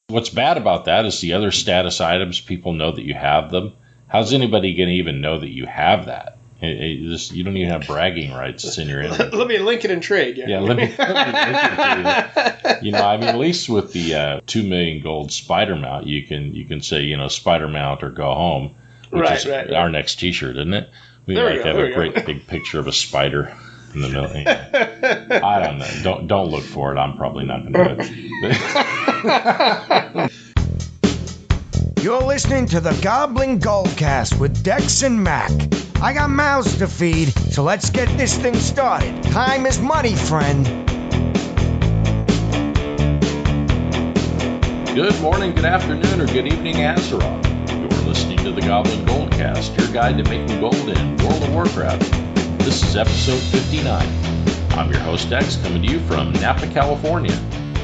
What's bad about that is the other status items, people know that you have them. How's anybody going to even know that you have that? You don't even have bragging rights. It's in your inventory. Let me link it in trade. Yeah, let me link it to you. At least with the 2 million gold spider mount, you can say, spider mount or go home, which is our next T-shirt, isn't it? We have a great big picture of a spider in the middle. I don't know. Don't look for it. I'm probably not going to do it. You're listening to the Goblin Goldcast with Dex and Mac. I got mouths to feed, so let's get this thing started. Time is money, friend. Good morning, good afternoon, or good evening, Azeroth. You're listening to the Goblin Goldcast, your guide to making gold in World of Warcraft. This is episode 59. I'm your host, Dex, coming to you from Napa, California.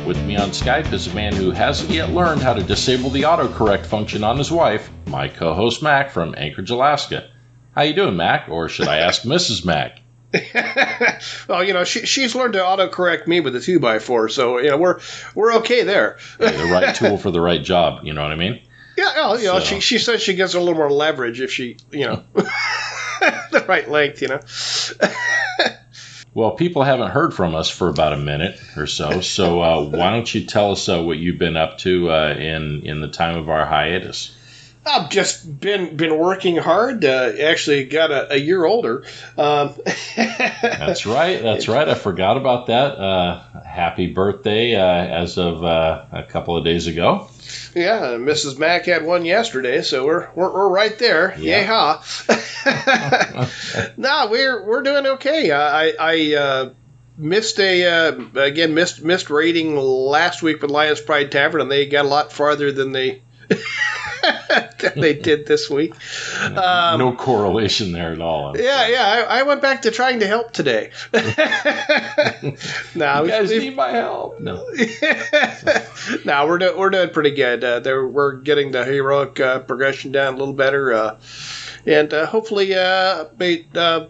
With me on Skype is a man who hasn't yet learned how to disable the autocorrect function on his wife, my co-host Mac from Anchorage, Alaska. How you doing, Mac? Or should I ask Mrs. Mac? Well, she's learned to autocorrect me with a 2x4, so we're okay there. The right tool for the right job. You know what I mean? Yeah. She says she gets a little more leverage if she, the right length. Well, people haven't heard from us for about a minute or so, so why don't you tell us what you've been up to in the time of our hiatus? I've just been working hard. Actually, got a year older. That's right. I forgot about that. Happy birthday as of a couple of days ago. Yeah, Mrs. Mac had one yesterday, so we're right there. Yeah. Yeehaw! No, we're doing okay. I missed missed raiding last week with Lions Pride Tavern, and they got a lot farther than they did this week. No correlation there at all. Yeah. I went back to trying to help today. You guys need my help. No. No, we're doing pretty good. We're getting the heroic progression down a little better. And hopefully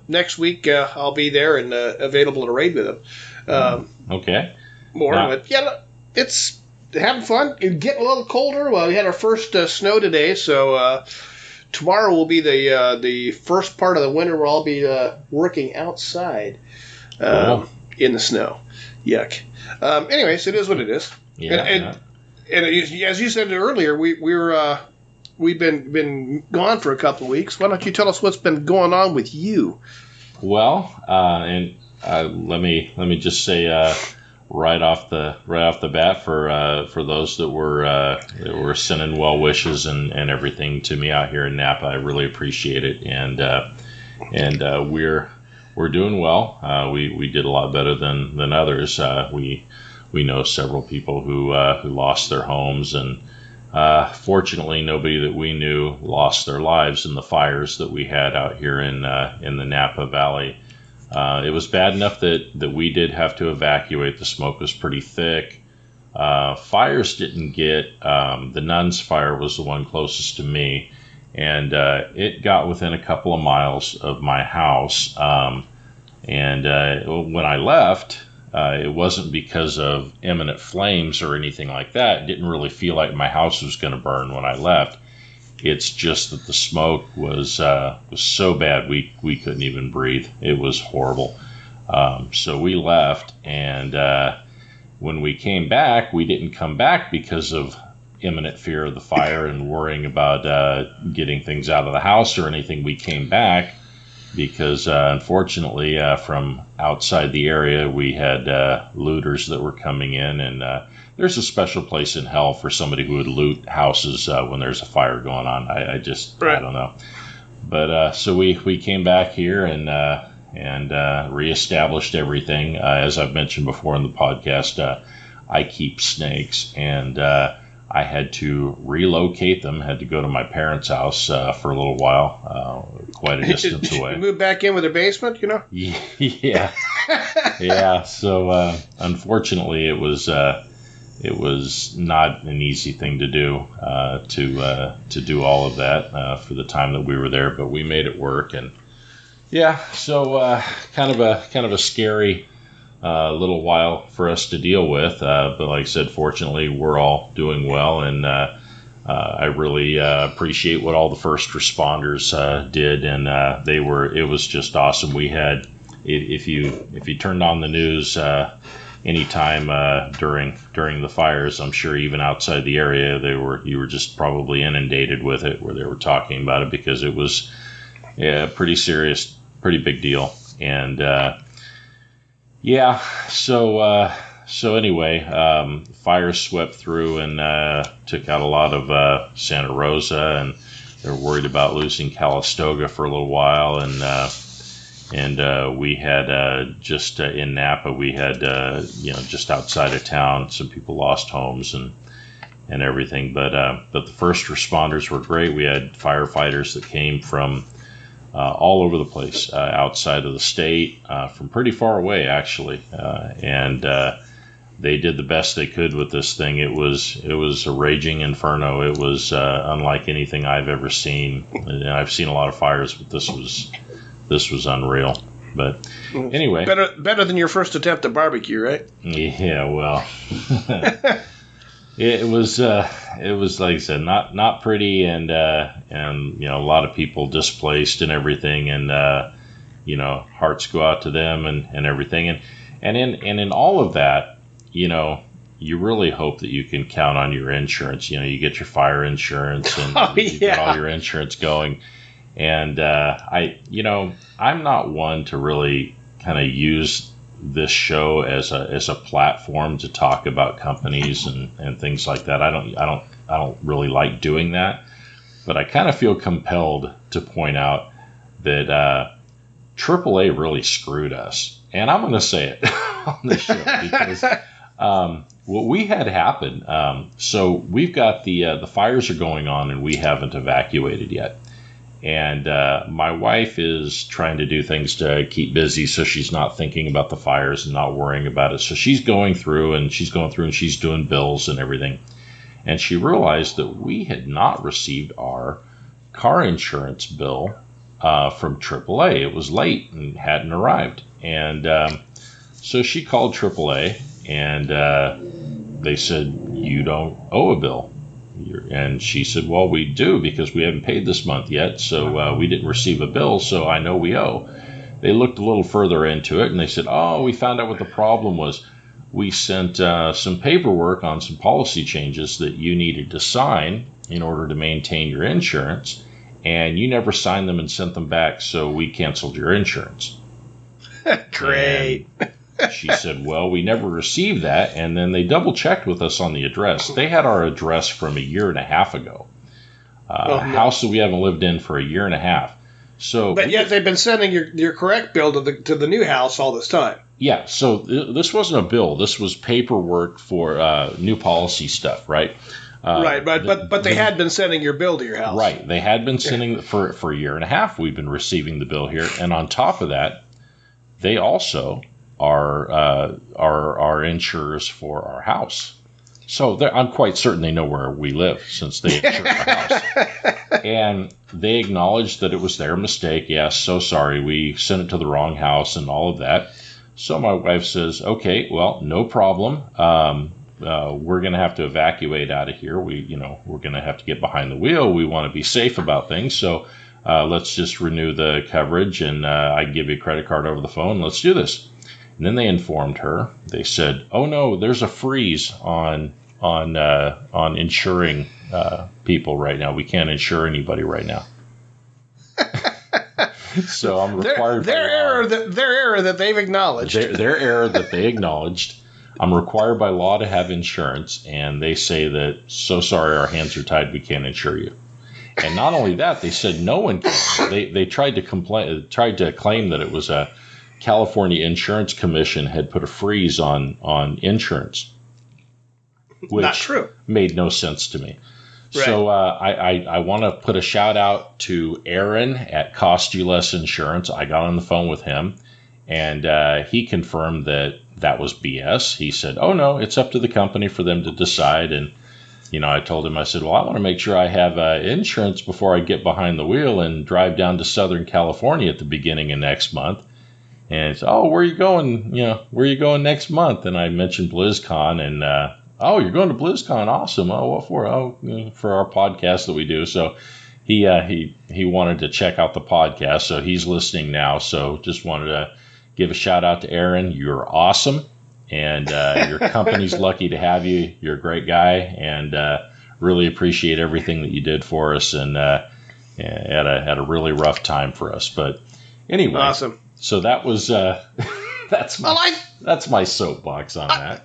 next week I'll be there and available to raid with them. Okay. But it's having fun. It's getting a little colder. Well, we had our first snow today, so tomorrow will be the first part of the winter where I'll be working outside in the snow. Yuck. Anyways, it is what it is. Yeah. And as you said earlier, we've been gone for a couple of weeks. Why don't you tell us what's been going on with you? Well, let me just say right off the bat for those that were sending well wishes and everything to me out here in Napa, I really appreciate it, and we're doing well. We did a lot better than others. We know several people who lost their homes, and fortunately nobody that we knew lost their lives in the fires that we had out here in the Napa Valley. It was bad enough that we did have to evacuate. The smoke was pretty thick. Fires didn't get, the Nuns fire was the one closest to me, and it got within a couple of miles of my house. And when I left, it wasn't because of imminent flames or anything like that. It didn't really feel like my house was going to burn when I left. It's just that the smoke was so bad we couldn't even breathe. It was horrible. So we left, and when we came back, we didn't come back because of imminent fear of the fire and worrying about getting things out of the house or anything. We came back because, unfortunately, from outside the area, we had looters that were coming in, and there's a special place in hell for somebody who would loot houses when there's a fire going on. I don't know. But so we came back here and reestablished everything. As I've mentioned before in the podcast, I keep snakes, and I had to relocate them. Had to go to my parents' house for a little while, quite a distance away. You moved back in with their basement, Yeah. Yeah. So unfortunately, it was not an easy thing to do to do all of that for the time that we were there, but we made it work. And yeah, so kind of a scary a little while for us to deal with. But like I said, fortunately, we're all doing well, and I really appreciate what all the first responders did, and it was just awesome. We had, if you turned on the news anytime during the fires, I'm sure even outside the area, you were just probably inundated with it, where they were talking about it, because it was pretty serious, pretty big deal. And so anyway, fires swept through and took out a lot of Santa Rosa, and they're worried about losing Calistoga for a little while. And we had just in Napa, we had just outside of town, some people lost homes and everything. But the first responders were great. We had firefighters that came from all over the place, outside of the state, from pretty far away actually, and they did the best they could with this thing. It was a raging inferno. It was unlike anything I've ever seen, and I've seen a lot of fires, but this was unreal. But anyway, better than your first attempt at barbecue, right? Yeah, well, it was like I said, not pretty, and a lot of people displaced and everything, and hearts go out to them and everything, and in all of that, you really hope that you can count on your insurance. You get your fire insurance, and you get all your insurance going. And I'm not one to really kind of use this show as a platform to talk about companies and things like that. I don't really like doing that, but I kind of feel compelled to point out that AAA really screwed us, and I'm going to say it on the show because what we had happen. So we've got the fires are going on, and we haven't evacuated yet. And my wife is trying to do things to keep busy, so she's not thinking about the fires and not worrying about it. So she's going through and she's doing bills and everything. And she realized that we had not received our car insurance bill from AAA. It was late and hadn't arrived. And so she called AAA, and they said, "You don't owe a bill." And she said, "Well, we do, because we haven't paid this month yet, so we didn't receive a bill, so I know we owe." They looked a little further into it, and they said, "Oh, we found out what the problem was. We sent some paperwork on some policy changes that you needed to sign in order to maintain your insurance, and you never signed them and sent them back, so we canceled your insurance." Great. And she said, "Well, we never received that." And then they double checked with us on the address. They had our address from a year and a half ago. A house that we haven't lived in for a year and a half. So, but yet they've been sending your correct bill to the new house all this time. Yeah. So this wasn't a bill. This was paperwork for new policy stuff, right? Right. But they had been sending your bill to your house. Right. They had been sending for a year and a half. We've been receiving the bill here, and on top of that, they also are insurers for our house. So I'm quite certain they know where we live, since they insure our house. And they acknowledged that it was their mistake. Yes, so sorry, we sent it to the wrong house and all of that. So my wife says, "Okay, well, no problem. We're going to have to evacuate out of here. We're going to have to get behind the wheel. We want to be safe about things. So let's just renew the coverage, and I can give you a credit card over the phone. Let's do this." And then they informed her. They said, "Oh no, there's a freeze on insuring people right now. We can't insure anybody right now." So I'm required. Their error that they've acknowledged. Their error that they acknowledged. I'm required by law to have insurance, and they say that, "So sorry, our hands are tied. We can't insure you." And not only that, they said no one can. They tried to claim that it was a California Insurance Commission had put a freeze on insurance, which not true. Made no sense to me. Right. So I want to put a shout out to Aaron at Cost You Less Insurance. I got on the phone with him, and he confirmed that was BS. He said, "Oh no, it's up to the company for them to decide." And I told him, I said, "Well, I want to make sure I have insurance before I get behind the wheel and drive down to Southern California at the beginning of next month." And it's, oh, where are you going? Where are you going next month? And I mentioned BlizzCon, and oh, you're going to BlizzCon? Awesome. Oh, what for? Oh, for our podcast that we do. So he wanted to check out the podcast, so he's listening now. So just wanted to give a shout out to Aaron. You're awesome, and your company's lucky to have you. You're a great guy, and really appreciate everything that you did for us, and had a really rough time for us. But anyway, awesome. So that was that's my soapbox on that.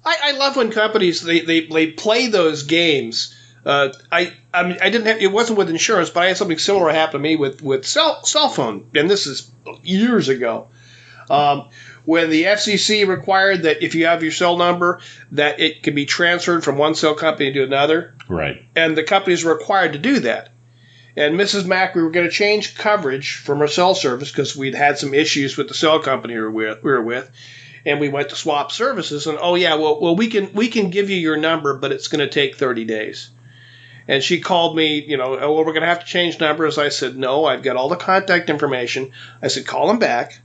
I love when companies they play those games. I mean, I didn't have, it wasn't with insurance, but I had something similar happen to me with cell phone, and this is years ago. When the FCC required that if you have your cell number, that it can be transferred from one cell company to another. Right. And the companies were required to do that. And Mrs. Mack, we were going to change coverage from our cell service because we'd had some issues with the cell company we were with. And we went to swap services. And, oh, yeah, well, we can give you your number, but it's going to take 30 days. And she called me, oh, well, we're going to have to change numbers. I said, no, I've got all the contact information. I said, call them back.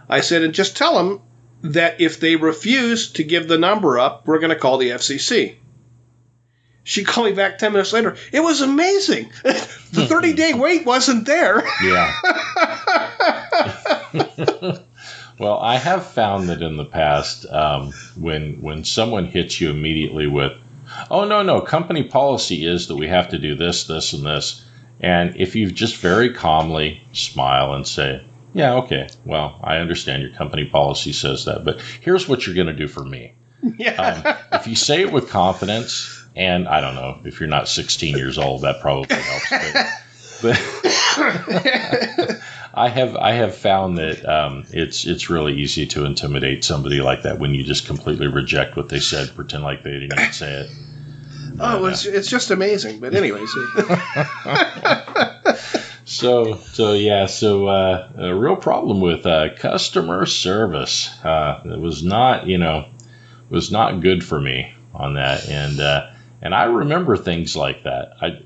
I said, and just tell them that if they refuse to give the number up, we're going to call the FCC. She called me back 10 minutes later. It was amazing. The 30-day wait wasn't there. Yeah. Well, I have found that in the past, when someone hits you immediately with, oh, no, company policy is that we have to do this, this, and this. And if you just very calmly smile and say, yeah, okay, well, I understand your company policy says that, but here's what you're going to do for me. Yeah. If you say it with confidence, and I don't know, if you're not 16 years old, that probably helps. But I have found that it's really easy to intimidate somebody like that when you just completely reject what they said, pretend like they didn't even say it. Oh, it's just amazing. But anyways. So a real problem with customer service. It was not good for me on that, and I remember things like that. I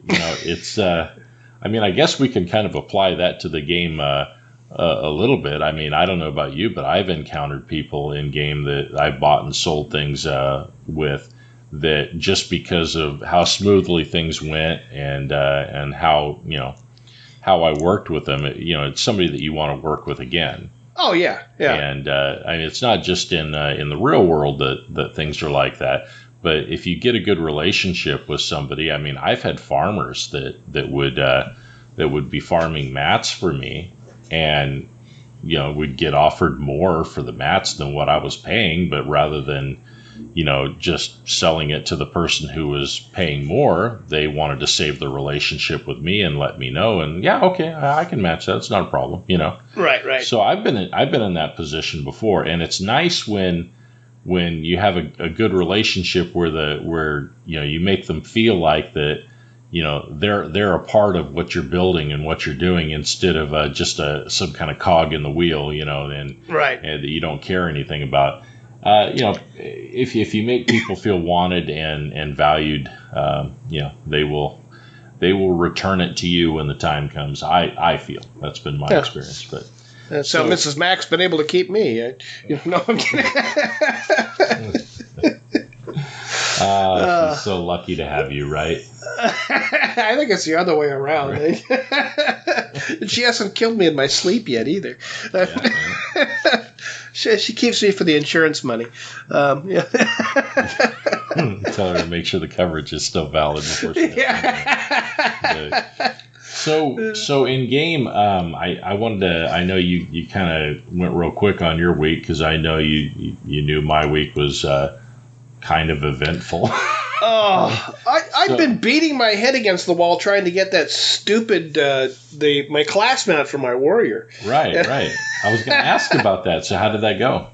guess we can kind of apply that to the game a little bit. I mean, I don't know about you, but I've encountered people in game that I bought and sold things with, that just because of how smoothly things went and how I worked with them, it's somebody that you want to work with again. Oh yeah. And it's not just in the real world that things are like that, but if you get a good relationship with somebody, I mean, I've had farmers that would be farming mats for me, and would get offered more for the mats than what I was paying, but rather than just selling it to the person who was paying more, they wanted to save the relationship with me and let me know. And yeah, okay, I can match that. It's not a problem, Right. So I've been in that position before, and it's nice when you have a good relationship where you make them feel like that, they're a part of what you're building and what you're doing, instead of just some kind of cog in the wheel, and that you don't care anything about. If you make people feel wanted and valued, they will return it to you when the time comes. I feel that's been my experience. But so Mrs. Mack's been able to keep me. I'm kidding. She's so lucky to have you, right? I think it's the other way around. Right. She hasn't killed me in my sleep yet either. She keeps me for the insurance money. Tell her to make sure the coverage is still valid before she So in game, I wanted to. I know you kind of went real quick on your week, because I know you knew my week was kind of eventful. I've been beating my head against the wall trying to get that stupid my class mount for my warrior. Right. I was going to ask about that. So how did that go?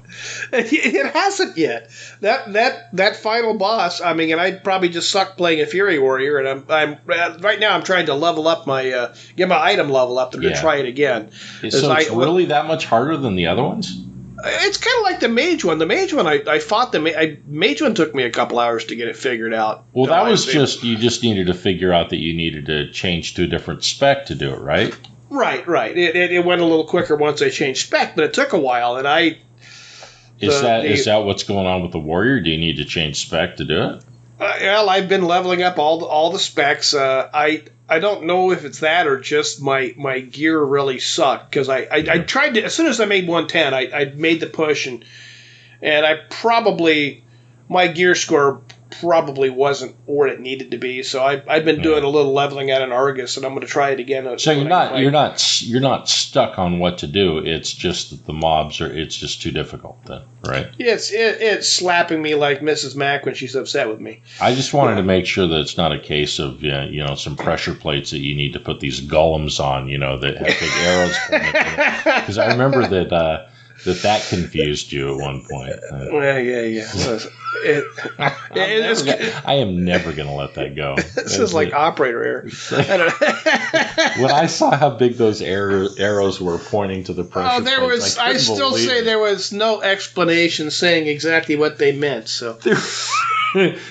It hasn't yet. That final boss. I mean, and I probably just suck playing a Fury Warrior, and I'm right now I'm trying to level up my get my item level up. I'm going to try it again. So it's really that much harder than the other ones? It's kind of like the mage one. The mage one, I fought the mage one. Took me a couple hours to get it figured out. Well, that was you just needed to figure out that you needed to change to a different spec to do it, right? Right. It went a little quicker once I changed spec, but it took a while, and Is that what's going on with the Warrior? Do you need to change spec to do it? Well, I've been leveling up all the specs. I don't know if it's that or just my gear really sucked, because I tried to, as soon as I made 110, I made the push, and I probably, my gear score probably wasn't where it needed to be. So I've been doing a little leveling out in Argus, and I'm going to try it again. So you're not stuck on what to do. It's just that the mobs it's just too difficult then, right? It's slapping me like Mrs. Mac when she's upset with me. I just wanted to make sure that it's not a case of some pressure plates that you need to put these golems on, that have big arrows. Because I remember that confused you at one point. Yeah. I am never going to let that go. This is like operator error. When I saw how big those arrows were pointing to the pressure plates, I still say there was no explanation saying exactly what they meant. So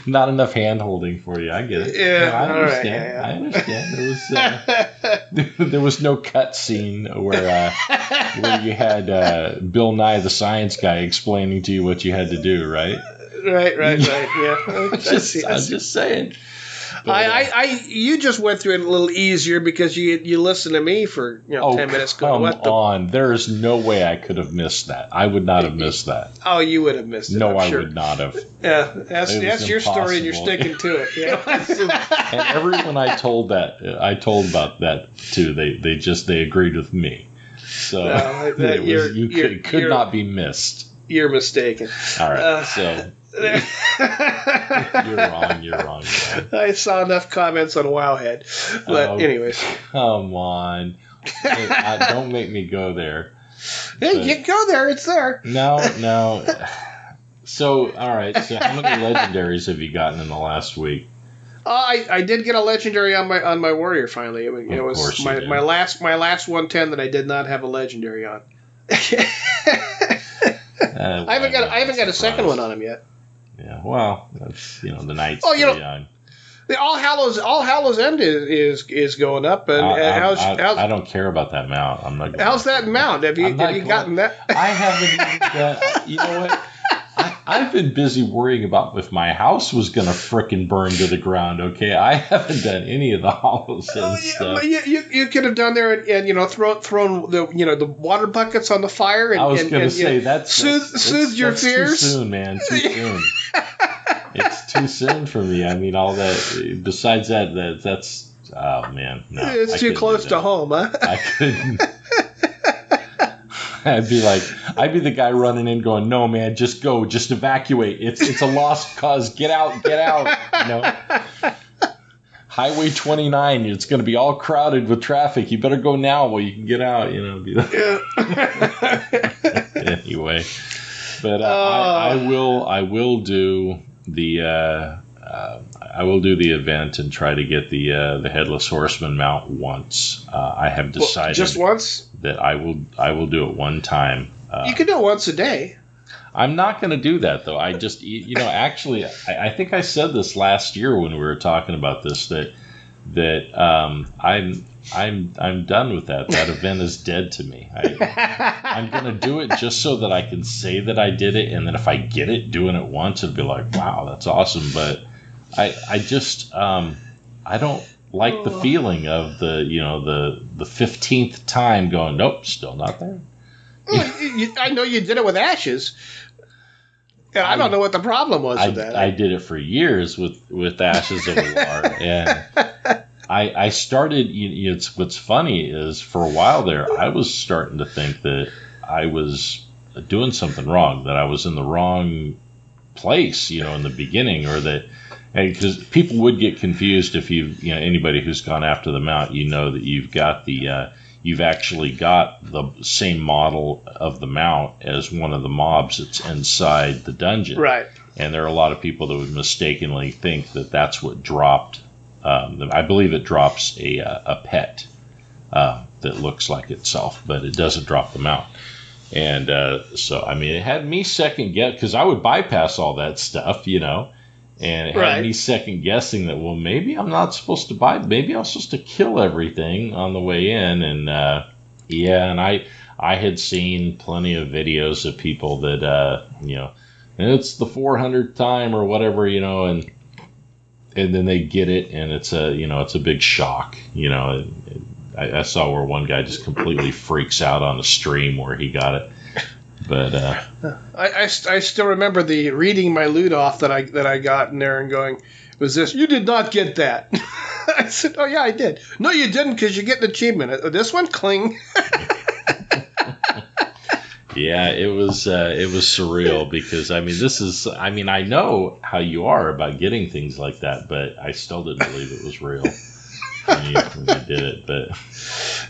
not enough hand holding for you. I get it. Yeah, I understand. Right, I understand. There was no cut scene where you had Bill Nye the Science Guy explaining to you what you had to do, right? Right. Yeah. I'm just saying. But, you just went through it a little easier because you listened to me for 10 minutes. Come on, there is no way I could have missed that. I would not have missed that. Oh, you would have missed it. No, I'm sure. I would not have. Yeah, that's your story, and you're sticking to it. Yeah. And everyone I told about that too. They agreed with me. So it could not be missed. You're mistaken. All right, so. You're wrong. I saw enough comments on Wowhead. But anyways. Come on. Don't make me go there. Hey, you go there. It's there. No. So, all right. So how many legendaries have you gotten in the last week? I did get a legendary on my Warrior finally. It was my last 110 that I did not have a legendary on. I haven't got a second one on him yet. Yeah, well, that's the night's young. The All Hallows End is going up, and I don't care about that mount. I'm not. How's that mount? Have you gotten that? I haven't even got. You know what? I've been busy worrying about if my house was going to frickin' burn to the ground. Okay, I haven't done any of the Hallows End stuff. You could have done there and thrown the water buckets on the fire. And, I was going to say that's soothed your fears. Too soon, man. Too soon. It's too soon for me. I mean, all that. Besides that's. Oh man, no. It's too close to home, huh? I couldn't. I'd be the guy running in going, no, man, just go, just evacuate. It's a lost cause. Get out. Highway 29, it's going to be all crowded with traffic. You better go now while you can get out. Anyway, but I will do the event and try to get the Headless Horseman mount once. I have decided just once that I will do it one time. You can do it once a day. I'm not going to do that though. I just actually I think I said this last year when we were talking about this that I'm done with that. That event is dead to me. I'm going to do it just so that I can say that I did it, and then if I get it doing it once, it'll be like, wow, that's awesome. But I just I don't like the feeling of the 15th time going, nope, still not there. I know you did it with Ashes. And I don't know what the problem was with that. I did it for years with Ashes of War, and I started. What's funny is for a while there, I was starting to think that I was doing something wrong, that I was in the wrong place, in the beginning, or that, because people would get confused if anybody who's gone after the mount, that you've got you've actually got the same model of the mount as one of the mobs that's inside the dungeon. Right. And there are a lot of people that would mistakenly think that that's what dropped. I believe it drops a pet that looks like itself, but it doesn't drop the mount. And so, it had me second guess, because I would bypass all that stuff, And it had me second guessing that, well, maybe I'm not supposed to buy, maybe I'm supposed to kill everything on the way in. And and I had seen plenty of videos of people that, and it's the 400th time or whatever, and then they get it and it's a big shock, I saw where one guy just completely freaks out on a stream where he got it. But I still remember the reading my loot off that I got in there and going, was this, you did not get that. I said, oh yeah, I did. No, you didn't, because you get an achievement. This one, cling. Yeah, it was surreal because I know how you are about getting things like that, but I still didn't believe it was real when you did it. But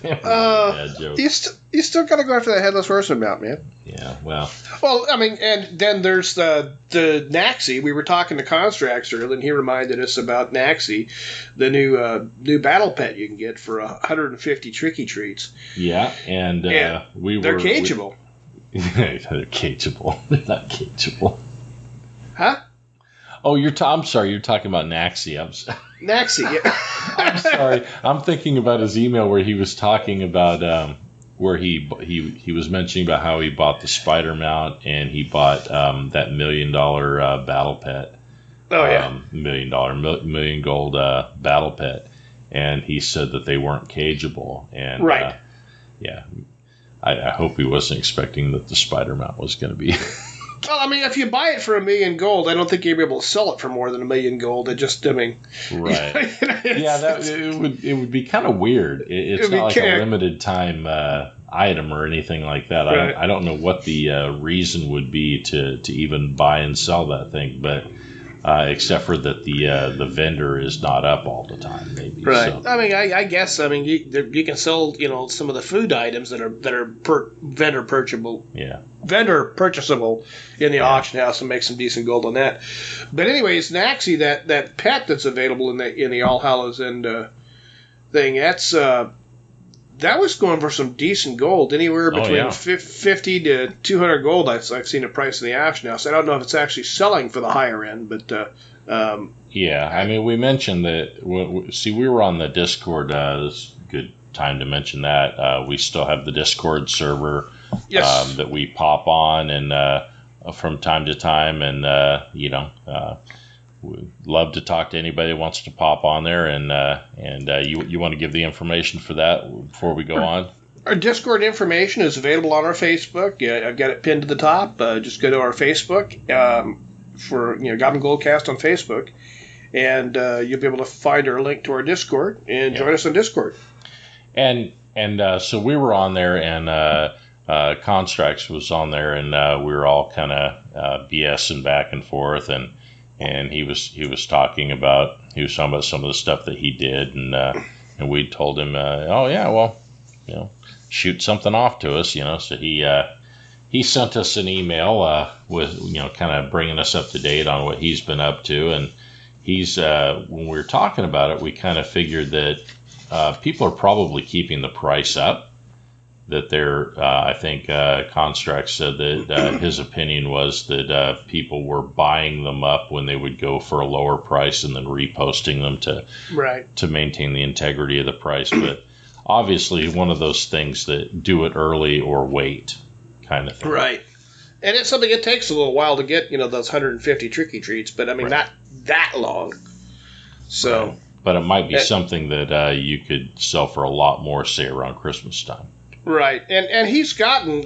bad joke. You still got to go after that headless horseman mount, man. Yeah, well, and then there's the Naxi. We were talking to Constrax earlier, and he reminded us about Naxi, the new battle pet you can get for 150 tricky treats. Yeah, and they're cageable. They're cageable. They're not cageable. Huh? Oh, I'm sorry. You're talking about Naxi. Naxi, yeah. I'm sorry. I'm thinking about his email where he was talking about where he was mentioning about how he bought the spider mount and he bought that $1 million battle pet. Oh yeah. million gold battle pet, and he said that they weren't cageable. And right. Yeah. I hope he wasn't expecting that the spider mount was going to be. Well, if you buy it for $1 million gold, I don't think you'll be able to sell it for more than $1 million gold. Right. It would be kind of weird. It's not like a limited time item or anything like that. Right. I don't know what the reason would be to even buy and sell that thing, but except for that the vendor is not up all the time, maybe. Right. So. I guess you can sell some of the food items that are vendor purchasable. Yeah. Vendor purchasable in the auction house and make some decent gold on that. But anyways, Naxi, that pet that's available in the All Hallows End thing, that was going for some decent gold, anywhere between 50 to 200 gold. I've seen the price in the auction house. I don't know if it's actually selling for the higher end, but we mentioned that. We were on the Discord. This is a good time to mention that we still have the Discord server. Yes. That we pop on and from time to time, and we'd love to talk to anybody who wants to pop on there, and you want to give the information for that before we go on? Our Discord information is available on our Facebook. Yeah, I've got it pinned to the top. Just go to our Facebook for Goblin Goldcast on Facebook, and you'll be able to find our link to our Discord and join us on Discord. And so we were on there, and Constrax was on there, and we were all kind of BSing back and forth, and he was talking about some of the stuff that he did, and we told him, shoot something off to us, So he sent us an email with kind of bringing us up to date on what he's been up to, and he's when we were talking about it, we kind of figured that people are probably keeping the price up. That I think Constrax said that his opinion was that people were buying them up when they would go for a lower price and then reposting them to maintain the integrity of the price. But obviously, one of those things that do it early or wait kind of thing. Right. And it's something it takes a little while to get, those 150 tricky treats, but not that long. So. Right. But it might be something that you could sell for a lot more, say, around Christmas time. Right, and he's gotten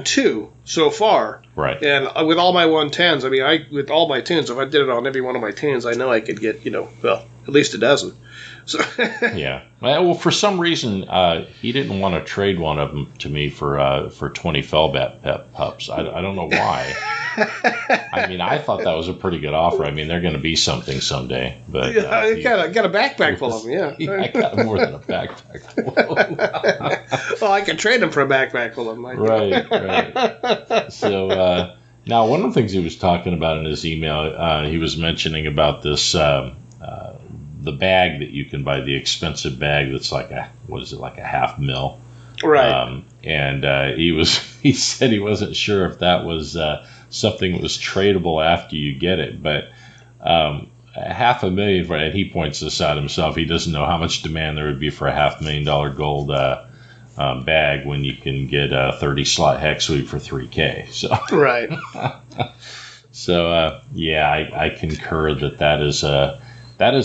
two so far. Right. And with all my 110s, with all my tunes, if I did it on every one of my tunes, I know I could get, at least a dozen. So yeah. Well, for some reason, he didn't want to trade one of them to me for 20 Fellbat pups. I don't know why. I thought that was a pretty good offer. They're going to be something someday. But I got a backpack full of them. Yeah, I got more than a backpack full of them. Well, I can trade them for a backpack full of them. Right. So now, one of the things he was talking about in his email, he was mentioning about this. The bag that you can buy, the expensive bag that's like a half mil, right? And he said he wasn't sure if that was something was tradable after you get it. But $500,000 for it, and he points this out himself. He doesn't know how much demand there would be for a $500,000 gold bag when you can get a 30-slot hex sweep for $3,000. So right. So I concur that is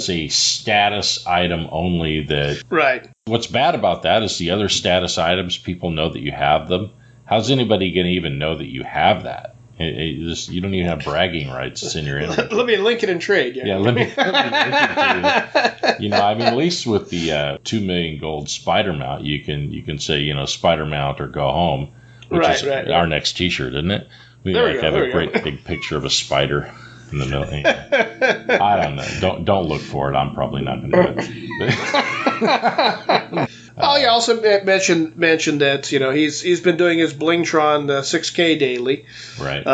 a status item only. That right. What's bad about that is the other status items, people know that you have them. How's anybody going to even know that you have that? You don't even have bragging rights. It's in your inventory. Let me link it in trade. Yeah, let me link it to you. At least with the 2 million gold spider mount, you can say, spider mount or go home, which is our next T-shirt, isn't it? We have a great big picture of a spider in the middle. I don't know. Don't look for it. I'm probably not going to do it. He also mentioned that he's been doing his Blingtron 6K daily, right?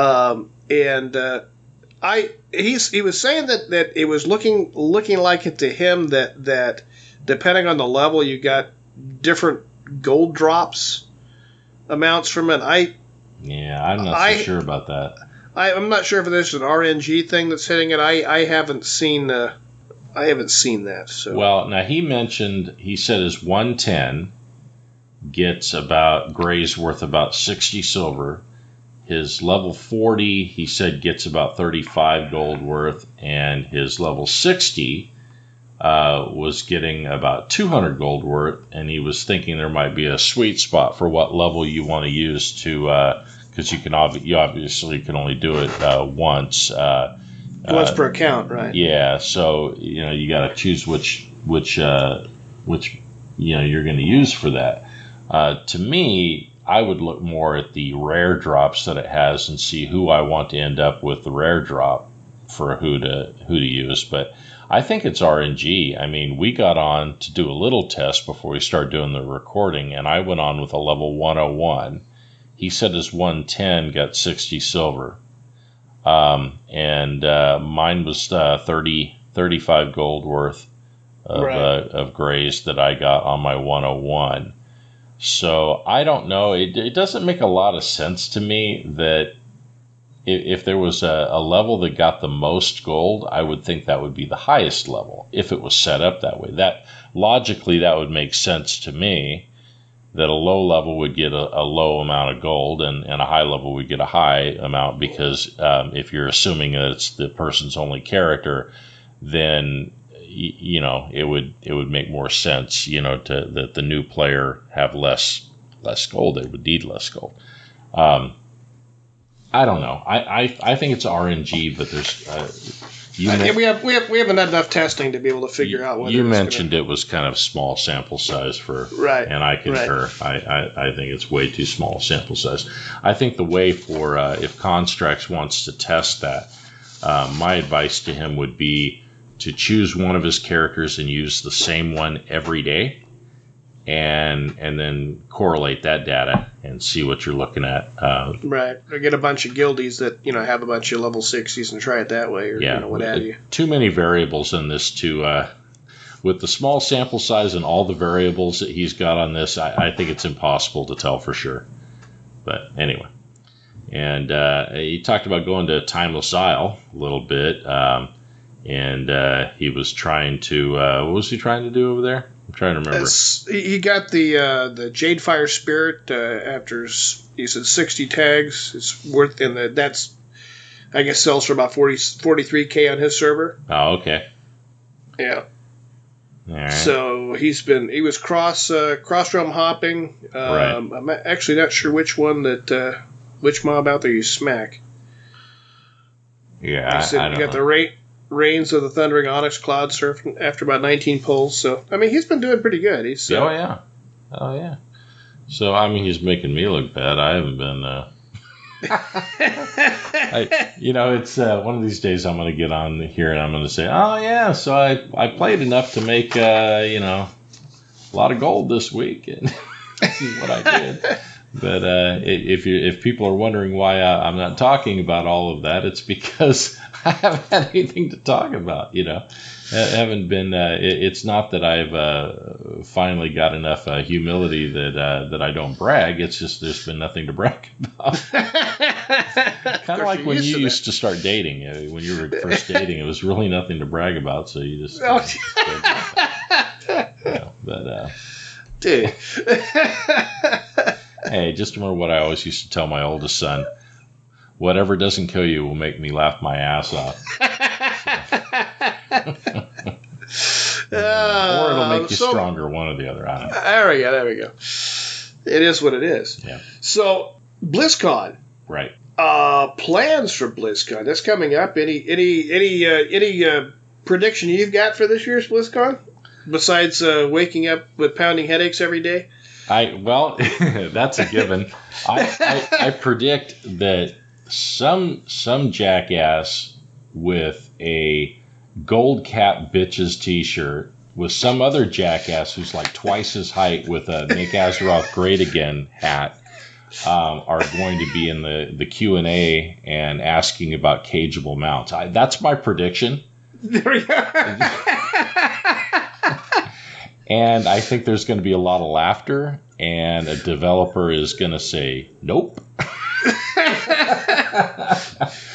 He was saying that it was looking like it to him that depending on the level you got different gold drops amounts from it. I'm not so sure about that. I'm not sure if there's an RNG thing that's hitting it. I haven't seen that. So well, now he said his 110 gets about Gray's worth about 60 silver. His level 40 he said gets about 35 gold worth, and his level 60 was getting about 200 gold worth, and he was thinking there might be a sweet spot for what level you want to use to, because you obviously can only do it once. Once per account, right? Yeah, so you got to choose which you're going to use for that. To me, I would look more at the rare drops that it has and see who I want to end up with the rare drop for who to use. But I think it's RNG. I mean, we got on to do a little test before we started doing the recording, and I went on with a level 101. He said his 110 got 60 silver. And mine was 35 gold worth of Grays that I got on my 101. So I don't know. It doesn't make a lot of sense to me that if there was a level that got the most gold, I would think that would be the highest level if it was set up that way. That logically that would make sense to me. That a low level would get a low amount of gold and a high level would get a high amount, because if you're assuming that it's the person's only character, then it would make more sense that the new player have less gold. They would need less gold. I don't know. I think it's RNG, but there's we haven't had enough testing to be able to figure out whether you mentioned it was kind of small sample size for right, and I concur. Right. I think it's way too small a sample size. I think the way for if Construx wants to test that, my advice to him would be to choose one of his characters and use the same one every day, and then correlate that data and see what you're looking at. Right. Or get a bunch of guildies that, have a bunch of level 60s and try it that way, or what have you. Too many variables in this with the small sample size and all the variables that he's got on this, I think it's impossible to tell for sure. But anyway. And he talked about going to Timeless Isle a little bit. And he was trying to, what was he trying to do over there? I'm trying to remember. He got the Jadefire Spirit after, he said 60 tags. It's worth, and that's, I guess, sells for about 43K on his server. Oh, okay. Yeah. All right. So he was cross realm hopping. Right. I'm actually not sure which mob out there you smack. Yeah, I don't got know. the Reigns of the Thundering Onyx Cloud Surf after about 19 pulls. So, I mean, he's been doing pretty good. Oh, yeah. So, I mean, he's making me look bad. I haven't been... it's one of these days I'm going to get on here and I'm going to say, oh, yeah, so I played enough to make, a lot of gold this week. And this is what I did. But if people are wondering why I'm not talking about all of that, it's because I haven't had anything to talk about. I haven't been. It's not that I've finally got enough humility that I don't brag. It's just there's been nothing to brag about. Kind of like when you used to start dating. When you were first dating, it was really nothing to brag about. So you just. But. Dude. Hey, just remember what I always used to tell my oldest son. Whatever doesn't kill you will make me laugh my ass off. Or it'll make you stronger, one or the other. I don't know. There we go. It is what it is. Yeah. So, BlizzCon. Right. Plans for BlizzCon. That's coming up. Any prediction you've got for this year's BlizzCon? Besides waking up with pounding headaches every day? Well, that's a given. I predict that some jackass with a gold cap bitches t-shirt with some other jackass who's like twice his height with a Make Azeroth Great Again hat are going to be in the Q&A and asking about cageable mounts. That's my prediction. There we go. And I think there's going to be a lot of laughter, and a developer is going to say, nope.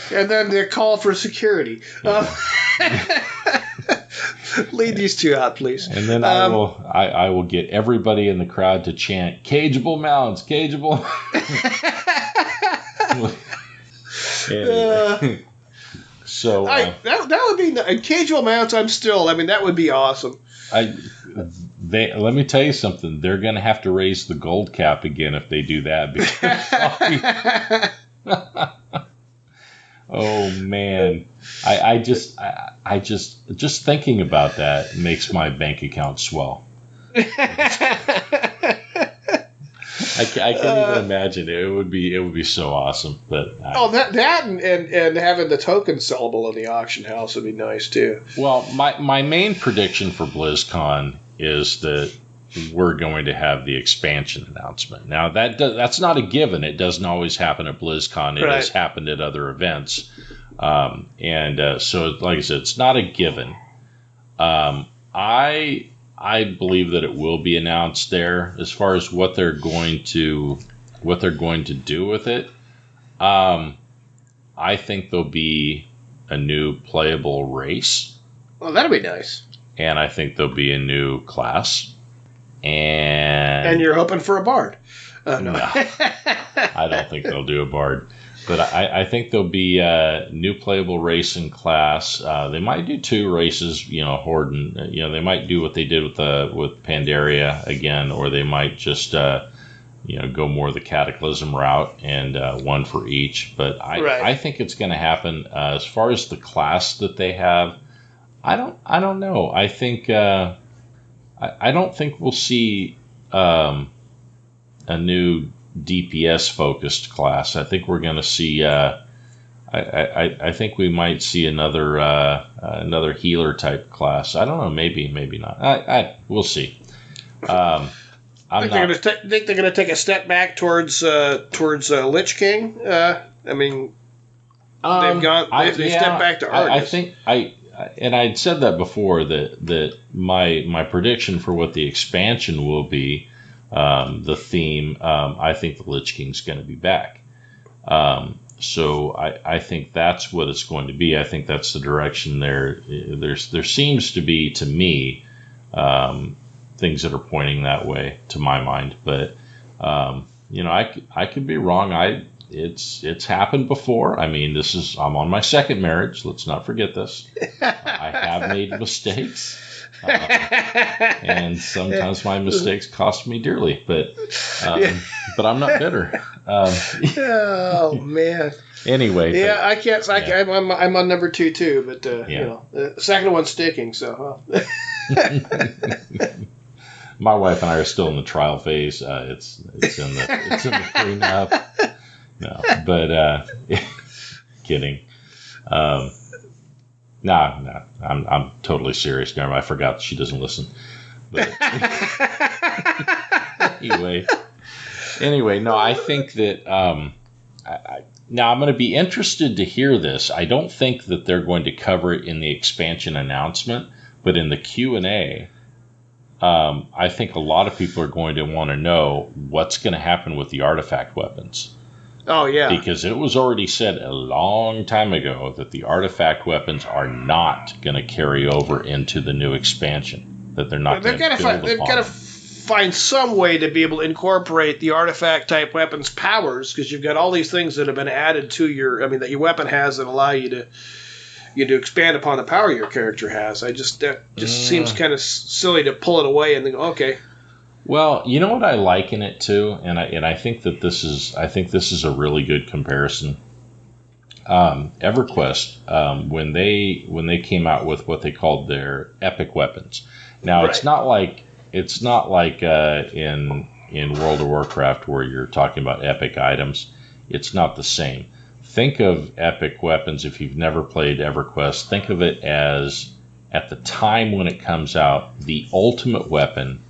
And then they call for security. Lead these two out, please. And then I will get everybody in the crowd to chant, cageable mounts, cageable. Anyway. So that would be cageable mounts. That would be awesome. Let me tell you something. They're going to have to raise the gold cap again if they do that. Oh man, I just thinking about that makes my bank account swell. I can't even imagine it. It would be so awesome. But that and having the token sellable in the auction house would be nice too. Well, my main prediction for BlizzCon is that we're going to have the expansion announcement. Now that's not a given. It doesn't always happen at BlizzCon. It has happened at other events, so like I said, it's not a given. I believe that it will be announced there. As far as what they're going to do with it, I think there'll be a new playable race. Well, that'll be nice. And I think there'll be a new class. And you're hoping for a bard. No. I don't think they'll do a bard. But I think there'll be a new playable race and class. They might do two races, Horde and, they might do what they did with Pandaria again, or they might just, go more the Cataclysm route and one for each. But I think it's going to happen. As far as the class that they have, I don't know. I think I don't think we'll see a new DPS focused class. I think we're going to see. I think we might see another healer type class. I don't know. Maybe not. We'll see. I think they're going to take a step back towards Lich King. They've stepped back to Argus. I think and I'd said that before that my prediction for what the expansion will be. The theme, I think the Lich King's going to be back. So I think that's what it's going to be. I think that's the direction there. There seems to be, to me, things that are pointing that way, to my mind. But I could be wrong. It's happened before. I'm on my second marriage. Let's not forget this. I have made mistakes. And sometimes my mistakes cost me dearly, but I'm not bitter. Oh man. Anyway. I can't. I'm on number 2 too, but the second one's sticking. So. My wife and I are still in the trial phase. It's in the prenup. No, but kidding. No, I'm totally serious. Never mind, I forgot she doesn't listen. But anyway, Anyway, no, I think that now I'm going to be interested to hear this. I don't think that they're going to cover it in the expansion announcement, but in the Q&A, I think a lot of people are going to want to know what's going to happen with the artifact weapons. Oh, yeah. Because it was already said a long time ago that the artifact weapons are not going to carry over into the new expansion. That they're not going to build upon. They've got to find some way to be able to incorporate the artifact-type weapons' powers, because you've got all these things that have been added to that your weapon has that allow you to expand upon the power your character has. That just seems kind of silly to pull it away and then go, okay. Well, you know what I liken it to, and I think that this is a really good comparison. EverQuest, when they came out with what they called their epic weapons. Now Right. it's not like in World of Warcraft where you're talking about epic items. It's not the same. Think of epic weapons, if you've never played EverQuest, think of it as, at the time when it comes out, the ultimate weapon,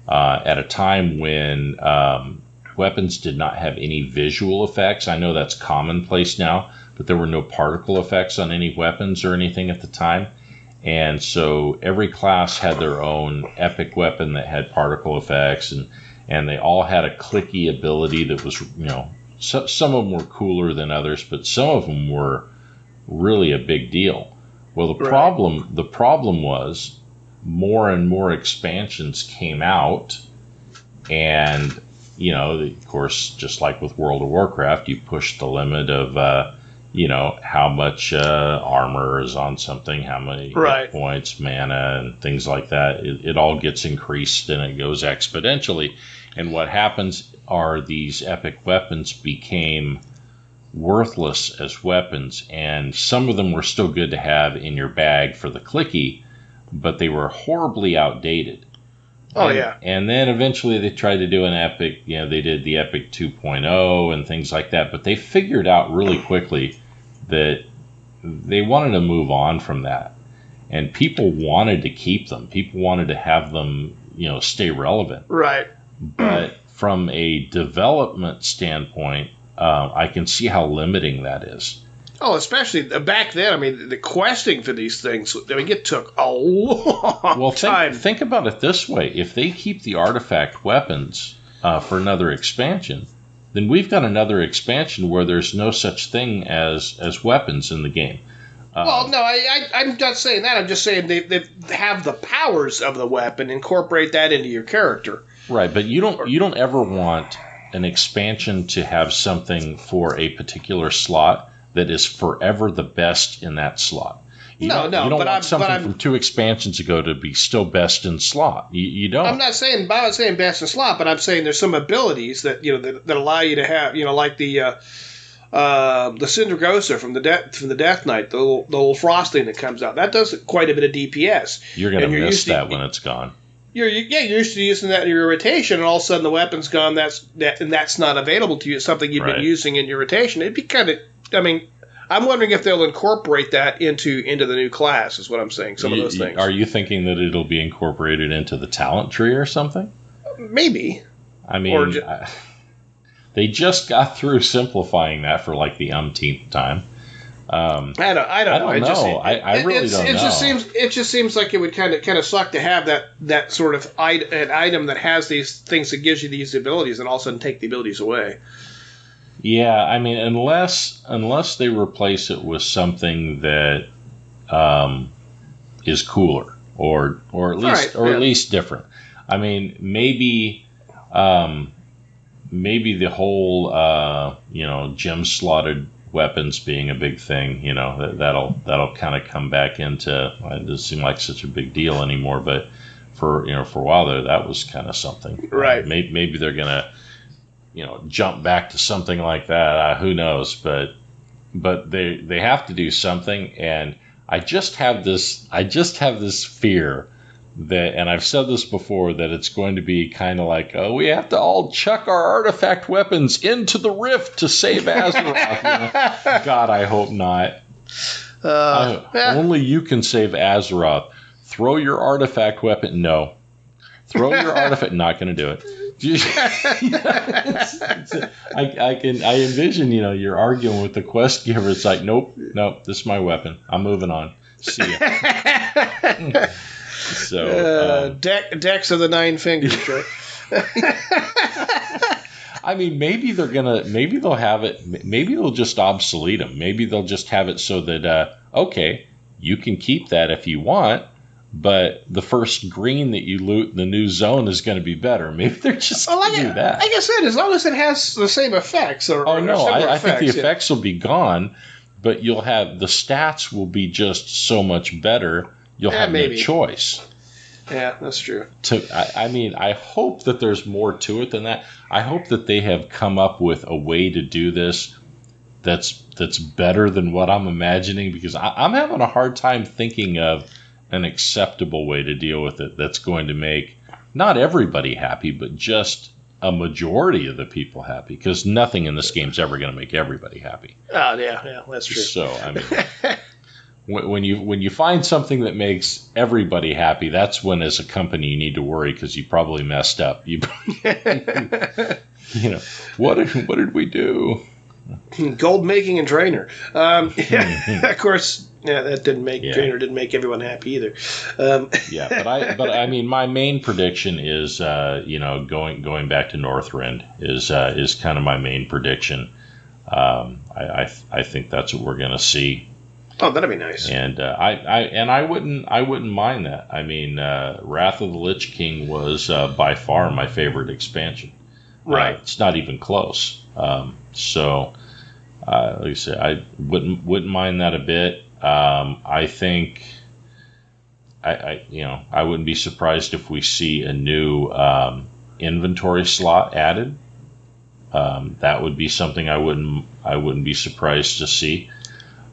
at a time when weapons did not have any visual effects. I know that's commonplace now, but there were no particle effects on any weapons or anything at the time. And so every class had their own epic weapon that had particle effects, and they all had a clicky ability that was, some of them were cooler than others, but some of them were really a big deal. Well, the problem was more and more expansions came out, and of course, just like with World of Warcraft, you pushed the limit of how much armor is on something, how many hit points, mana, and things like that. It all gets increased and it goes exponentially. And what happens are these epic weapons became worthless as weapons, and some of them were still good to have in your bag for the clicky, but they were horribly outdated. And then eventually they tried to do an epic, they did the Epic 2.0 and things like that, but they figured out really quickly that they wanted to move on from that. And people wanted to keep them. People wanted to have them, stay relevant. Right. But from a development standpoint, I can see how limiting that is. Oh, especially back then. The questing for these things, it took a long time. Think about it this way. If they keep the artifact weapons for another expansion, then we've got another expansion where there's no such thing as weapons in the game. Well, no, I'm not saying that. I'm just saying they have the powers of the weapon, incorporate that into your character. Right, but you don't ever want an expansion to have something for a particular slot that is forever the best in that slot. You don't want something from 2 expansions ago to be still best in slot. You don't. I'm not saying best in slot, but I'm saying there's some abilities that that allow you to have like the Syndragosa from the Death Knight, the little frosting that comes out. That does quite a bit of DPS. You're going to miss that when it's gone. You're used to using that in your rotation, and all of a sudden the weapon's gone. That's not available to you. It's something you've been using in your rotation. It'd be kind of. I'm wondering if they'll incorporate that into the new class, is what I'm saying, some of those things. Are you thinking that it'll be incorporated into the talent tree or something? Maybe. They just got through simplifying that for like the umpteenth time. I don't know. I really don't know. It just seems like it would kind of suck to have that sort of an item that has these things that gives you these abilities and all of a sudden take the abilities away. Yeah, unless they replace it with something that is cooler or at least different. Maybe the whole gem slotted weapons being a big thing. That'll kind of come back into. It doesn't seem like such a big deal anymore, but for a while there, that was kind of something. Right. Maybe they're gonna. Jump back to something like that. Who knows? But they have to do something, and I just have this fear that, and I've said this before, that it's going to be kind of like, we have to all chuck our artifact weapons into the rift to save Azeroth. God, I hope not. Only you can save Azeroth. Throw your artifact weapon. No. Throw your artifact. Not going to do it. I envision, you're arguing with the quest giver. It's like, nope, this is my weapon. I'm moving on. See ya. So Dex of the 9 fingers, right? I mean, maybe they'll have it. Maybe they'll just obsolete them. Maybe they'll just have it so that okay, you can keep that if you want. But the first green that you loot in the new zone is going to be better. Maybe they're just going to do that. Like I said, as long as it has the same effects. I think the effects will be gone, but you'll have the stats will be just so much better. You'll have no choice. Yeah, that's true. I hope that there's more to it than that. I hope that they have come up with a way to do this that's better than what I'm imagining, because I'm having a hard time thinking of an acceptable way to deal with it that's going to make not everybody happy, but just a majority of the people happy, because nothing in this game's ever going to make everybody happy. Oh, yeah, that's true. So, I mean, when you find something that makes everybody happy, that's when, as a company, you need to worry, because you probably messed up. What did we do? Gold making and Drainer. Of course. Yeah, that Drainer didn't make everyone happy either. But I mean, my main prediction is, going back to Northrend is kind of my main prediction. I think that's what we're going to see. Oh, that'd be nice. And I wouldn't mind that. I mean, Wrath of the Lich King was by far my favorite expansion. Right. It's not even close. So, like I said, I wouldn't mind that a bit. I think I wouldn't be surprised if we see a new inventory slot added. That would be something I wouldn't be surprised to see.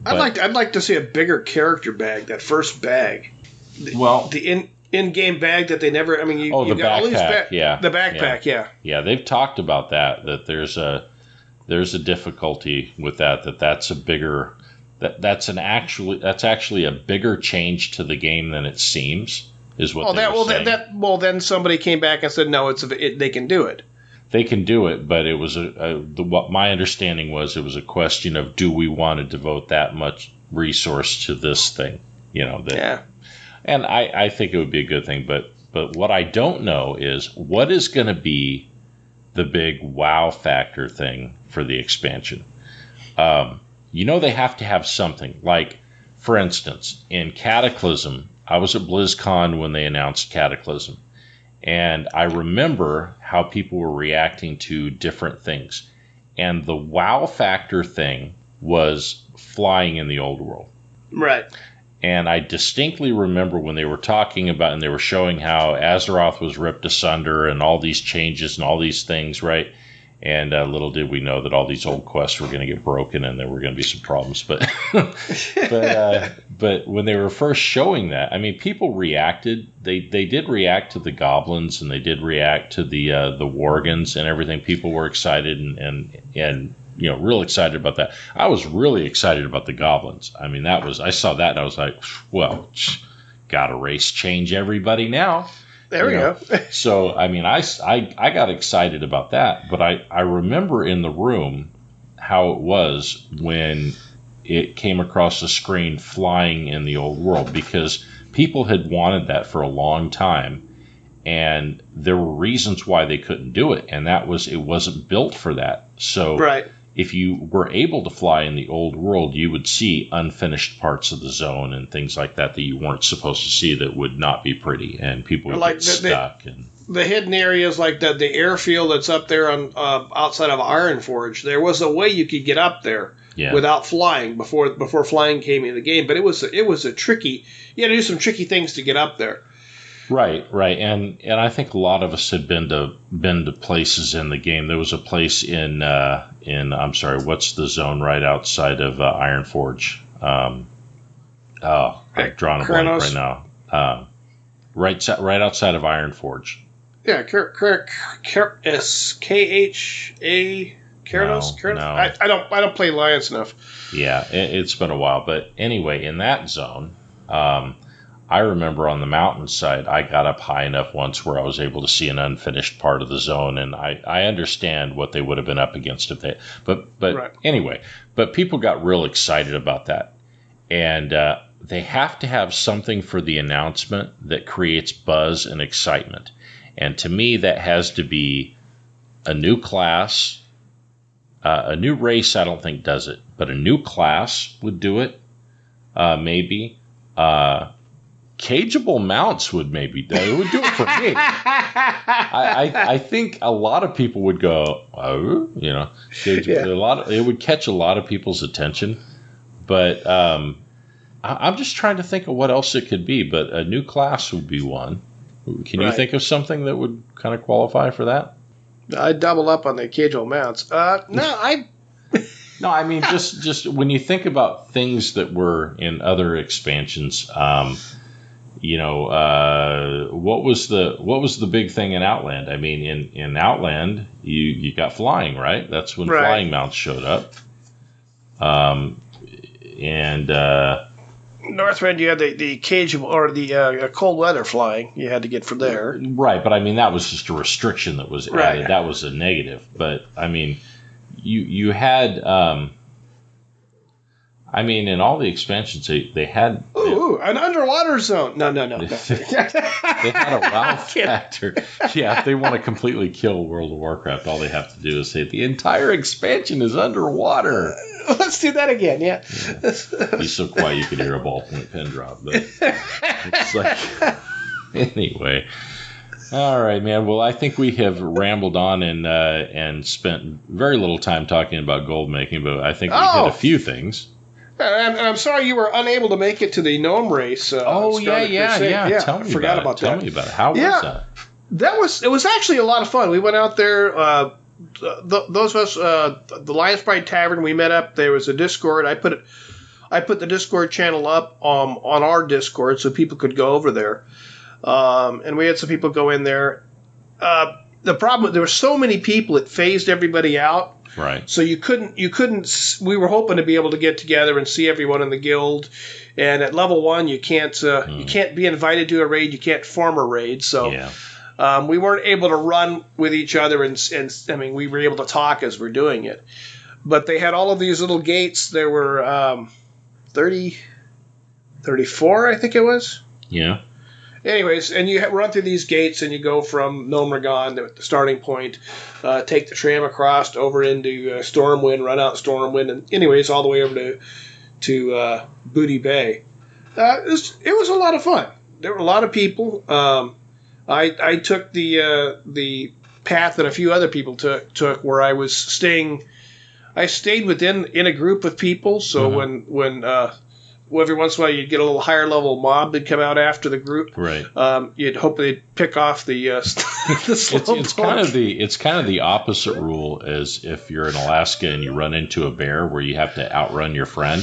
But I'd like to see a bigger character bag. That first bag. The in-game bag that they never. I mean, you the got all these backpack. The backpack. Yeah. Yeah, they've talked about that. That there's a difficulty with that. That's a bigger. That's actually a bigger change to the game than it seems. Is what they were saying. Then somebody came back and said no, they can do it. They can do it, but it was what my understanding was. It was a question of, do we want to devote that much resource to this thing? Yeah. And I think it would be a good thing, but what I don't know is what is going to be the big wow factor thing for the expansion. They have to have something. Like, for instance, in Cataclysm, I was at BlizzCon when they announced Cataclysm, and I remember how people were reacting to different things. And the wow factor thing was flying in the old world. Right. And I distinctly remember when they were talking about, and they were showing how Azeroth was ripped asunder and all these changes and all these things, right? And little did we know that all these old quests were going to get broken and there were going to be some problems. But but when they were first showing that, I mean, people reacted. They did react to the goblins, and they did react to the worgans and everything. People were excited and real excited about that. I was really excited about the goblins. I mean, I saw that and I was like, well, got to race change everybody now. There we go. So, I mean, I got excited about that, but I remember in the room how it was when it came across the screen flying in the old world, because people had wanted that for a long time, and there were reasons why they couldn't do it, and that was it wasn't built for that. So, right. If you were able to fly in the old world, you would see unfinished parts of the zone and things like that you weren't supposed to see, that would not be pretty, and people would get stuck. The hidden areas, like the airfield that's up there on outside of Ironforge, there was a way you could get up there without flying before flying came into the game, but it was a tricky. You had to do some tricky things to get up there. Right, and I think a lot of us had been to places in the game. There was a place in I'm sorry, what's the zone right outside of Ironforge? I'm drawing a blank right now. Right outside of Ironforge. Yeah, K-H-A Keranos. No. I don't play Alliance enough. Yeah, it's been a while, but anyway, in that zone. I remember on the mountainside, I got up high enough once where I was able to see an unfinished part of the zone, and I understand what they would have been up against if they. But Right. Anyway, but people got real excited about that, and they have to have something for the announcement that creates buzz and excitement, and to me, that has to be a new class, a new race. I don't think does it, but a new class would do it, maybe. Cageable mounts would maybe do it. It would do it for me. I think a lot of people would go, oh, you know, it would catch a lot of people's attention. But I'm just trying to think of what else it could be. But a new class would be one. Can you think of something that would kind of qualify for that? I'd double up on the cageable mounts. No, I mean just when you think about things that were in other expansions, what was the big thing in Outland? I mean, in Outland, you got flying, right? That's when flying mounts showed up. Northrend, you had the cageable or the cold weather flying. You had to get from there, right? But I mean, that was just a restriction that was added. That was a negative. But I mean, you had. I mean, in all the expansions, they had... an underwater zone. No. They had a wow factor. Yeah, if they want to completely kill World of Warcraft, all they have to do is say, the entire expansion is underwater. Let's do that again, yeah. He's so quiet you could hear a ballpoint pen drop. But it's like... Anyway... All right, man. Well, I think we have rambled on and spent very little time talking about gold making, but I think we hit a few things. And I'm sorry you were unable to make it to the gnome race. Yeah. Tell me about it. Tell me about it. How was that? It was actually a lot of fun. We went out there. Those of us, the Lions Pride Tavern, we met up. There was a Discord. I put the Discord channel up on our Discord so people could go over there. And we had some people go in there. The problem, there were so many people, it phased everybody out. Right. So you couldn't, we were hoping to be able to get together and see everyone in the guild. And at level 1, you can't be invited to a raid. You can't form a raid. So, we weren't able to run with each other and I mean, we were able to talk as we're doing it. But they had all of these little gates. There were, 34, I think it was. Yeah. Anyways, and you run through these gates, and you go from Gnomeregan at the starting point, take the tram across over into Stormwind, run out Stormwind, and anyways, all the way over to Booty Bay. It was a lot of fun. There were a lot of people. I took the path that a few other people took where I was staying. I stayed in a group of people, so when every once in a while you'd get a little higher level mob that'd come out after the group. Right. You'd hope they'd pick off the slope. It's kind of the opposite rule as if you're in Alaska and you run into a bear where you have to outrun your friend.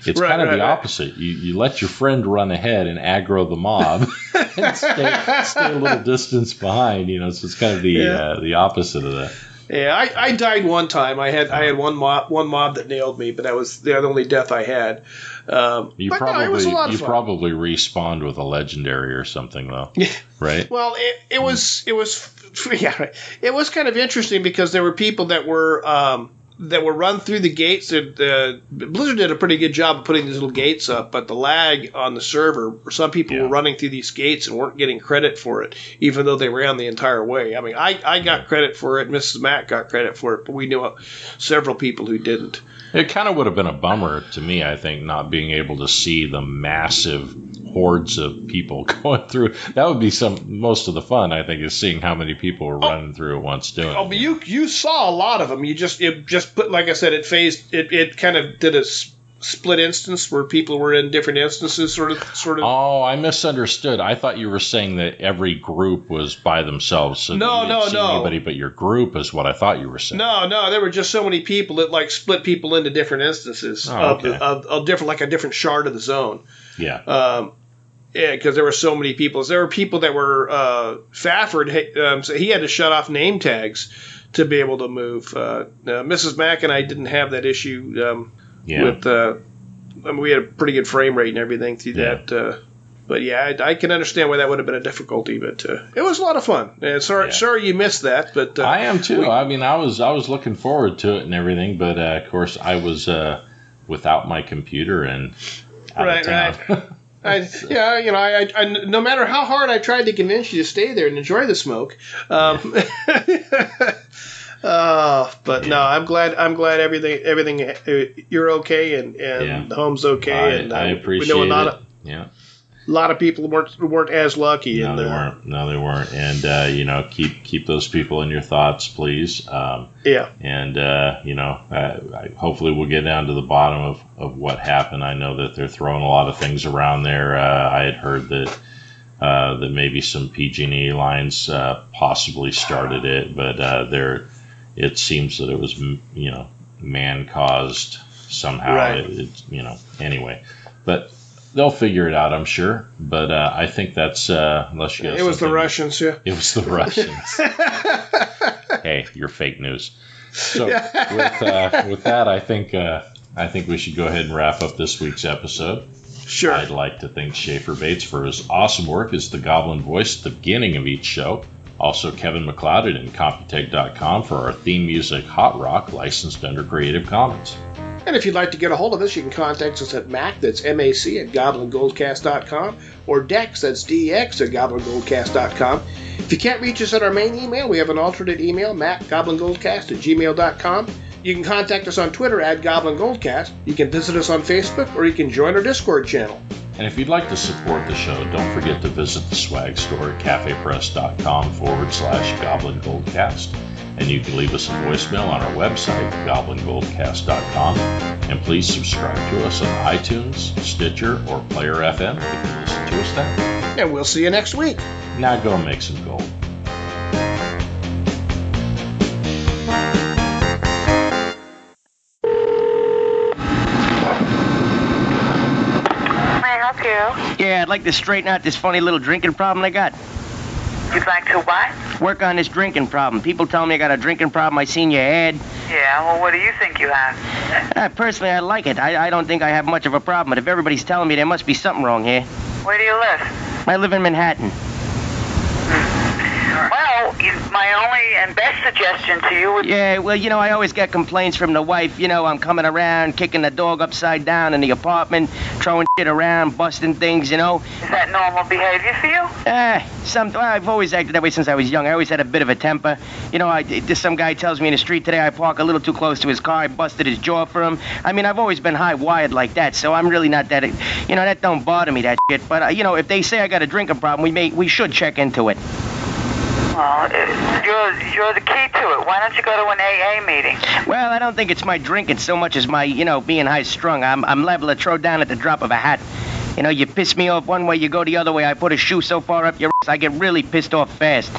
It's kind of the opposite. You let your friend run ahead and aggro the mob and stay a little distance behind. So it's kind of the opposite of that. Yeah, I died one time. I had one mob that nailed me, but that was the only death I had. You probably respawned with a legendary or something though, right? Well, it was it was kind of interesting because there were people that were run through the gates. Blizzard did a pretty good job of putting these little gates up, but the lag on the server, some people were running through these gates and weren't getting credit for it, even though they ran the entire way. I mean, I got credit for it, Mrs. Mack got credit for it, but we knew several people who didn't. It kind of would have been a bummer to me, I think, not being able to see the massive hordes of people going through. That would be most of the fun, I think, is seeing how many people were running through at once doing it. Oh, but you saw a lot of them. It just put, like I said, it phased. It kind of did a split instance where people were in different instances, sort of. Oh, I misunderstood. I thought you were saying that every group was by themselves. So no. Anybody but your group is what I thought you were saying. No. There were just so many people that split people into different instances of different, like a different shard of the zone. Yeah. Because there were so many people. There were people that were Fafford. So he had to shut off name tags to be able to move. Mrs. Mack and I didn't have that issue. With we had a pretty good frame rate and everything through that But yeah, I can understand why that would have been a difficulty. But it was a lot of fun. And sorry you missed that. But I am too. I mean, I was looking forward to it and everything. But of course, I was without my computer and out of town. Right. I no matter how hard I tried to convince you to stay there and enjoy the smoke. But no, I'm glad everything you're okay and the home's okay. I appreciate it. A lot of people weren't as lucky. No, they weren't. And keep those people in your thoughts, please. And hopefully we'll get down to the bottom of what happened. I know that they're throwing a lot of things around there. I had heard that maybe some PG&E lines possibly started it, but it seems that it was man-caused somehow. Right. Anyway, but they'll figure it out, I'm sure. But I think that's unless you. It was the Russians, yeah. It was the Russians. Hey, you're fake news. So with that, I think we should go ahead and wrap up this week's episode. Sure. I'd like to thank Schaefer Bates for his awesome work as the Goblin voice at the beginning of each show. Also, Kevin McLeod at Incompetech.com for our theme music, Hot Rock, licensed under Creative Commons. And if you'd like to get a hold of us, you can contact us at Mac, that's M-A-C, at GoblinGoldcast.com, or Dex, that's D-E-X, at GoblinGoldcast.com. If you can't reach us at our main email, we have an alternate email, MacGoblinGoldcast at gmail.com. You can contact us on Twitter at Goblin Goldcast. You can visit us on Facebook, or you can join our Discord channel. And if you'd like to support the show, don't forget to visit the swag store at cafepress.com/Goblin Goldcast. And you can leave us a voicemail on our website, goblingoldcast.com. And please subscribe to us on iTunes, Stitcher, or Player FM. You can listen to us there. And we'll see you next week. Now go make some gold. Yeah, I'd like to straighten out this funny little drinking problem I got. You'd like to what? Work on this drinking problem. People tell me I got a drinking problem. I seen your ad. Yeah, well, what do you think you have? Personally, I like it. I don't think I have much of a problem, but if everybody's telling me there must be something wrong here. Where do you live? I live in Manhattan. Well, my only and best suggestion to you would... Yeah, well, I always get complaints from the wife. I'm coming around, kicking the dog upside down in the apartment, throwing shit around, busting things, Is that normal behavior for you? I've always acted that way since I was young. I always had a bit of a temper. Some guy tells me in the street today I park a little too close to his car. I busted his jaw for him. I mean, I've always been high-wired like that, so I'm really not that... that don't bother me, that shit. But, if they say I got a drinking problem, we should check into it. Well, you're the key to it. Why don't you go to an AA meeting? Well, I don't think it's my drinking so much as my, being high-strung. I'm liable to throw down at the drop of a hat. You piss me off one way, you go the other way. I put a shoe so far up your ass, I get really pissed off fast.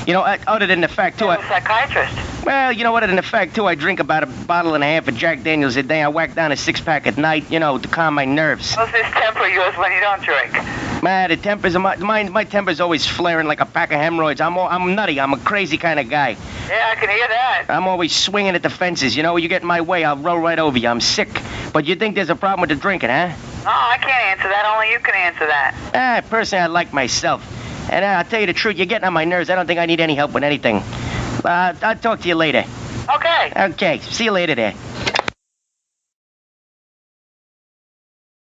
Other than the fact, too... You're a psychiatrist. Well, other than the fact, too, I drink about a bottle and a half of Jack Daniels a day. I whack down a six-pack at night, to calm my nerves. How's this temper of yours when you don't drink? Man, the tempers of my temper's always flaring like a pack of hemorrhoids. I'm nutty. I'm a crazy kind of guy. Yeah, I can hear that. I'm always swinging at the fences. You get in my way, I'll roll right over you. I'm sick. But you think there's a problem with the drinking, huh? No, I can't answer that. Only you can answer that. Personally, I like myself. And I'll tell you the truth, you're getting on my nerves. I don't think I need any help with anything. I'll talk to you later. Okay. Okay, see you later there.